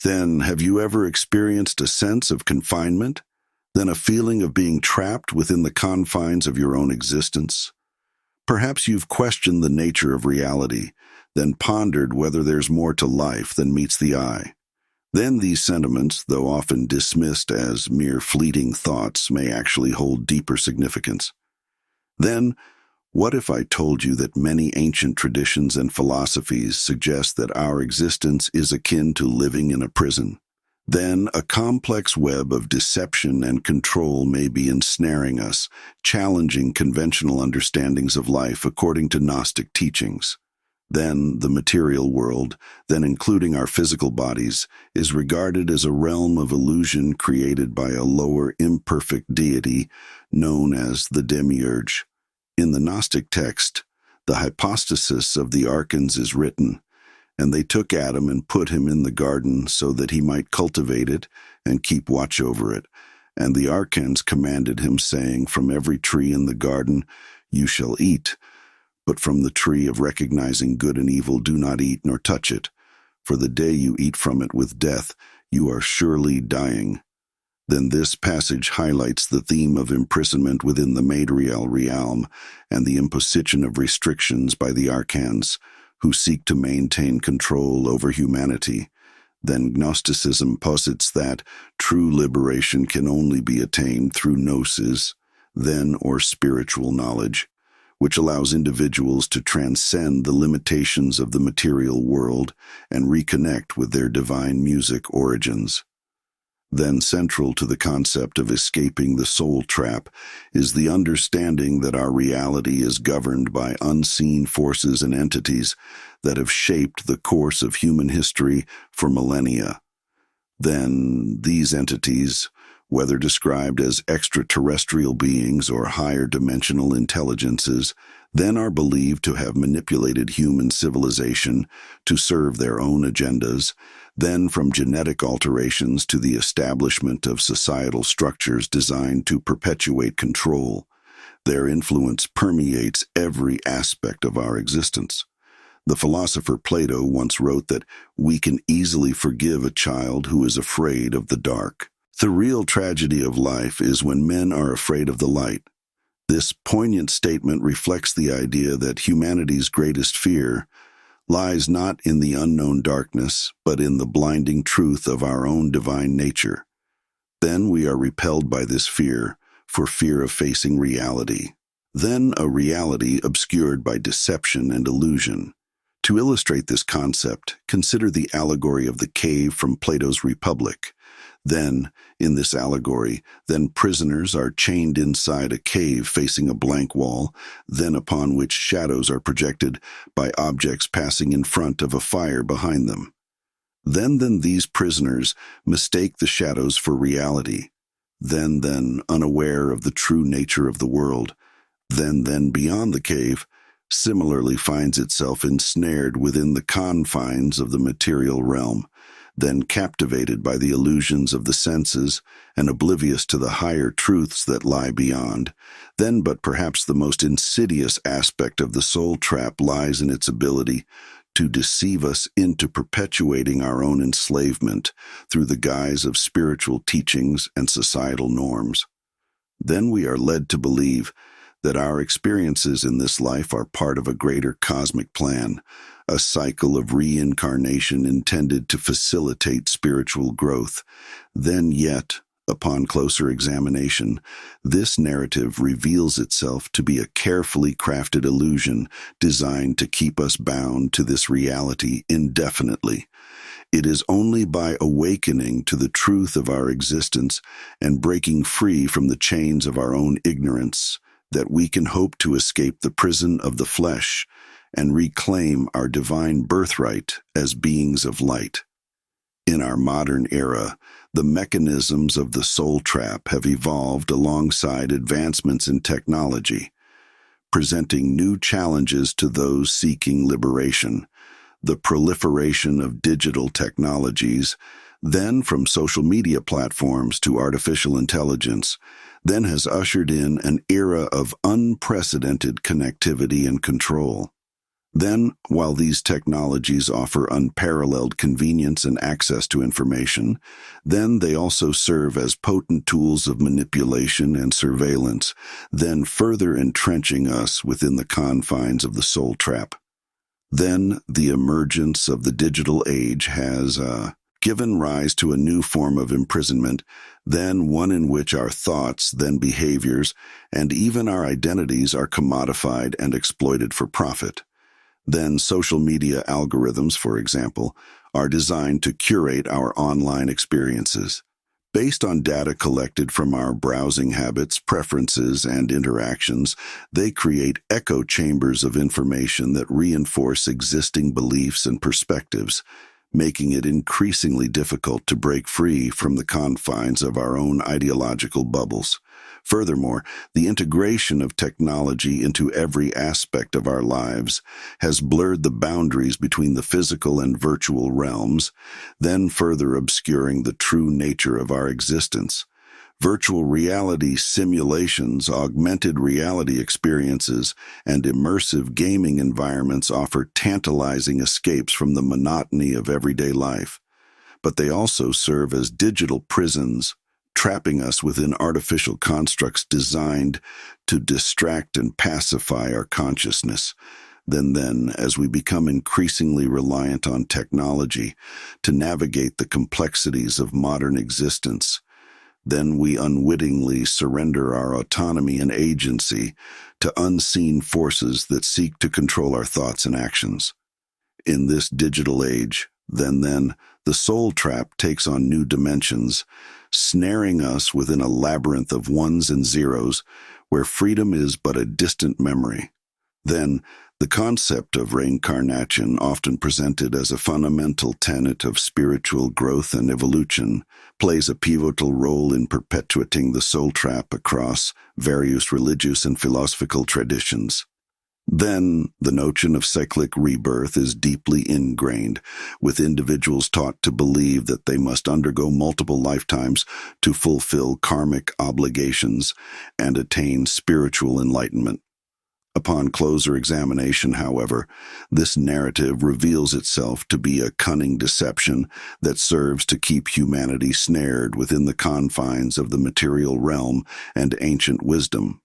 Then, have you ever experienced a sense of confinement? Then a feeling of being trapped within the confines of your own existence? Perhaps you've questioned the nature of reality, then pondered whether there's more to life than meets the eye. Then these sentiments, though often dismissed as mere fleeting thoughts, may actually hold deeper significance. Then, what if I told you that many ancient traditions and philosophies suggest that our existence is akin to living in a prison? Then a complex web of deception and control may be ensnaring us, challenging conventional understandings of life according to Gnostic teachings. Then the material world, then including our physical bodies, is regarded as a realm of illusion created by a lower imperfect deity known as the demiurge. In the Gnostic text, the hypostasis of the archons is written, and they took Adam and put him in the garden so that he might cultivate it and keep watch over it. And the archons commanded him, saying, "From every tree in the garden you shall eat, but from the tree of recognizing good and evil do not eat nor touch it, for the day you eat from it with death you are surely dying." Then this passage highlights the theme of imprisonment within the material realm and the imposition of restrictions by the archons, who seek to maintain control over humanity. Then Gnosticism posits that true liberation can only be attained through gnosis, then or spiritual knowledge, which allows individuals to transcend the limitations of the material world and reconnect with their divine music origins. Then central to the concept of escaping the soul trap is the understanding that our reality is governed by unseen forces and entities that have shaped the course of human history for millennia. Then these entities, whether described as extraterrestrial beings or higher dimensional intelligences, then are believed to have manipulated human civilization to serve their own agendas, then from genetic alterations to the establishment of societal structures designed to perpetuate control. Their influence permeates every aspect of our existence. The philosopher Plato once wrote that we can easily forgive a child who is afraid of the dark. The real tragedy of life is when men are afraid of the light. This poignant statement reflects the idea that humanity's greatest fear lies not in the unknown darkness, but in the blinding truth of our own divine nature. Then we are repelled by this fear, for fear of facing reality. Then a reality obscured by deception and illusion. To illustrate this concept, consider the allegory of the cave from Plato's Republic. Then, in this allegory, prisoners are chained inside a cave facing a blank wall, then upon which shadows are projected by objects passing in front of a fire behind them. Then these prisoners mistake the shadows for reality. Then, unaware of the true nature of the world, then beyond the cave, similarly finds itself ensnared within the confines of the material realm, then captivated by the illusions of the senses and oblivious to the higher truths that lie beyond. Then, but perhaps the most insidious aspect of the soul trap lies in its ability to deceive us into perpetuating our own enslavement through the guise of spiritual teachings and societal norms. Then we are led to believe that our experiences in this life are part of a greater cosmic plan, a cycle of reincarnation intended to facilitate spiritual growth. Then yet, upon closer examination, this narrative reveals itself to be a carefully crafted illusion designed to keep us bound to this reality indefinitely. It is only by awakening to the truth of our existence and breaking free from the chains of our own ignorance that we can hope to escape the prison of the flesh and reclaim our divine birthright as beings of light. In our modern era, the mechanisms of the soul trap have evolved alongside advancements in technology, presenting new challenges to those seeking liberation. The proliferation of digital technologies, then from social media platforms to artificial intelligence, then has ushered in an era of unprecedented connectivity and control. Then, while these technologies offer unparalleled convenience and access to information, then they also serve as potent tools of manipulation and surveillance, then further entrenching us within the confines of the soul trap. Then, the emergence of the digital age has given rise to a new form of imprisonment, then one in which our thoughts, then behaviors, and even our identities are commodified and exploited for profit. Then social media algorithms, for example, are designed to curate our online experiences. Based on data collected from our browsing habits, preferences, and interactions, they create echo chambers of information that reinforce existing beliefs and perspectives, making it increasingly difficult to break free from the confines of our own ideological bubbles. Furthermore, the integration of technology into every aspect of our lives has blurred the boundaries between the physical and virtual realms, then further obscuring the true nature of our existence. Virtual reality simulations, augmented reality experiences, and immersive gaming environments offer tantalizing escapes from the monotony of everyday life. But they also serve as digital prisons, trapping us within artificial constructs designed to distract and pacify our consciousness. Then, as we become increasingly reliant on technology to navigate the complexities of modern existence, then we unwittingly surrender our autonomy and agency to unseen forces that seek to control our thoughts and actions. In this digital age, then, the soul trap takes on new dimensions, snaring us within a labyrinth of ones and zeros where freedom is but a distant memory. Then, the concept of reincarnation, often presented as a fundamental tenet of spiritual growth and evolution, plays a pivotal role in perpetuating the soul trap across various religious and philosophical traditions. Then, the notion of cyclic rebirth is deeply ingrained, with individuals taught to believe that they must undergo multiple lifetimes to fulfill karmic obligations and attain spiritual enlightenment. Upon closer examination, however, this narrative reveals itself to be a cunning deception that serves to keep humanity snared within the confines of the material realm and ancient wisdom.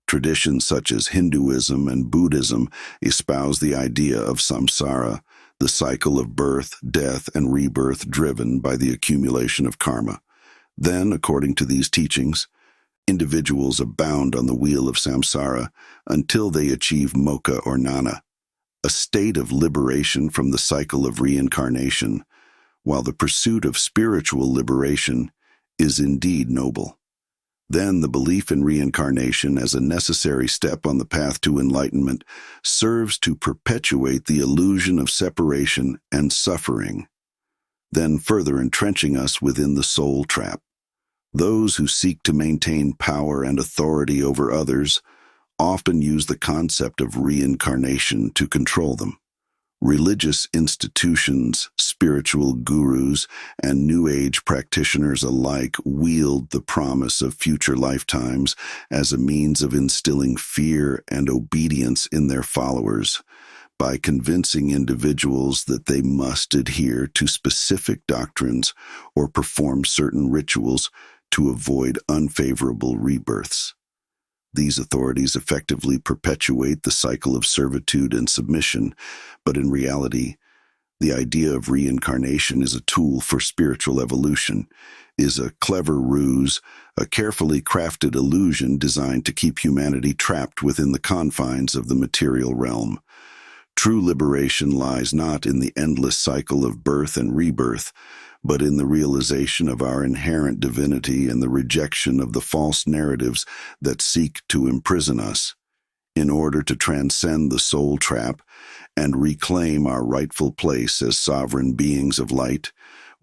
Traditions such as Hinduism and Buddhism espouse the idea of samsara, the cycle of birth, death, and rebirth driven by the accumulation of karma. Then, according to these teachings, individuals abound on the wheel of samsara until they achieve moksha or jnana, a state of liberation from the cycle of reincarnation, while the pursuit of spiritual liberation is indeed noble. Then the belief in reincarnation as a necessary step on the path to enlightenment serves to perpetuate the illusion of separation and suffering, then further entrenching us within the soul trap. Those who seek to maintain power and authority over others often use the concept of reincarnation to control them. Religious institutions, spiritual gurus, and New Age practitioners alike wield the promise of future lifetimes as a means of instilling fear and obedience in their followers, by convincing individuals that they must adhere to specific doctrines or perform certain rituals to avoid unfavorable rebirths. These authorities effectively perpetuate the cycle of servitude and submission, but in reality, the idea of reincarnation as a tool for spiritual evolution is a clever ruse, a carefully crafted illusion designed to keep humanity trapped within the confines of the material realm. True liberation lies not in the endless cycle of birth and rebirth, but in the realization of our inherent divinity and the rejection of the false narratives that seek to imprison us. In order to transcend the soul trap and reclaim our rightful place as sovereign beings of light,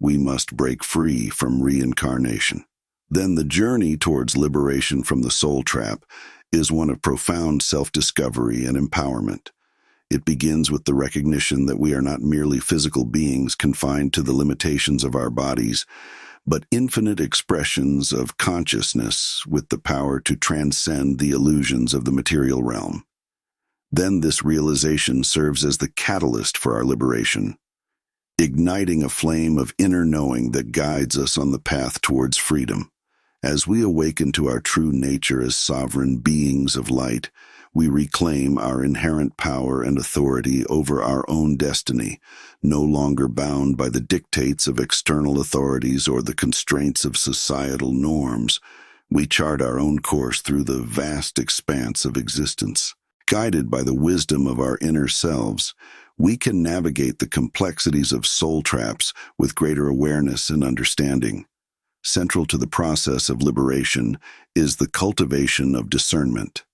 we must break free from reincarnation. Then the journey towards liberation from the soul trap is one of profound self-discovery and empowerment. It begins with the recognition that we are not merely physical beings confined to the limitations of our bodies, but infinite expressions of consciousness with the power to transcend the illusions of the material realm. Then this realization serves as the catalyst for our liberation, igniting a flame of inner knowing that guides us on the path towards freedom. As we awaken to our true nature as sovereign beings of light, we reclaim our inherent power and authority over our own destiny, no longer bound by the dictates of external authorities or the constraints of societal norms. We chart our own course through the vast expanse of existence. Guided by the wisdom of our inner selves, we can navigate the complexities of soul traps with greater awareness and understanding. Central to the process of liberation is the cultivation of discernment.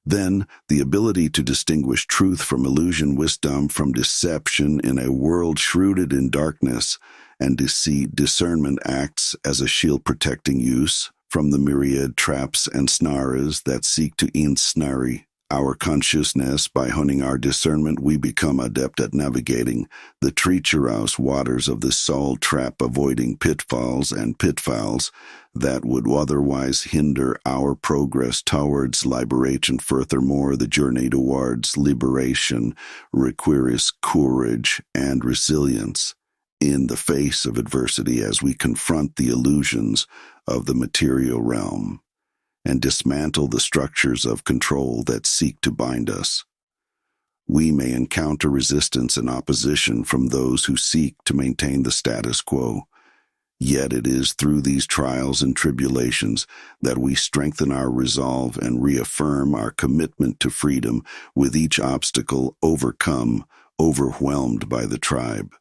Then, the ability to distinguish truth from illusion, wisdom from deception in a world shrouded in darkness and deceit. Discernment acts as a shield protecting us from the myriad traps and snares that seek to ensnare our consciousness. By honing our discernment, we become adept at navigating the treacherous waters of the soul trap, avoiding pitfalls that would otherwise hinder our progress towards liberation. Furthermore, the journey towards liberation requires courage and resilience in the face of adversity as we confront the illusions of the material realm and dismantle the structures of control that seek to bind us. We may encounter resistance and opposition from those who seek to maintain the status quo. Yet it is through these trials and tribulations that we strengthen our resolve and reaffirm our commitment to freedom. With each obstacle overcome, overwhelmed by the tribe,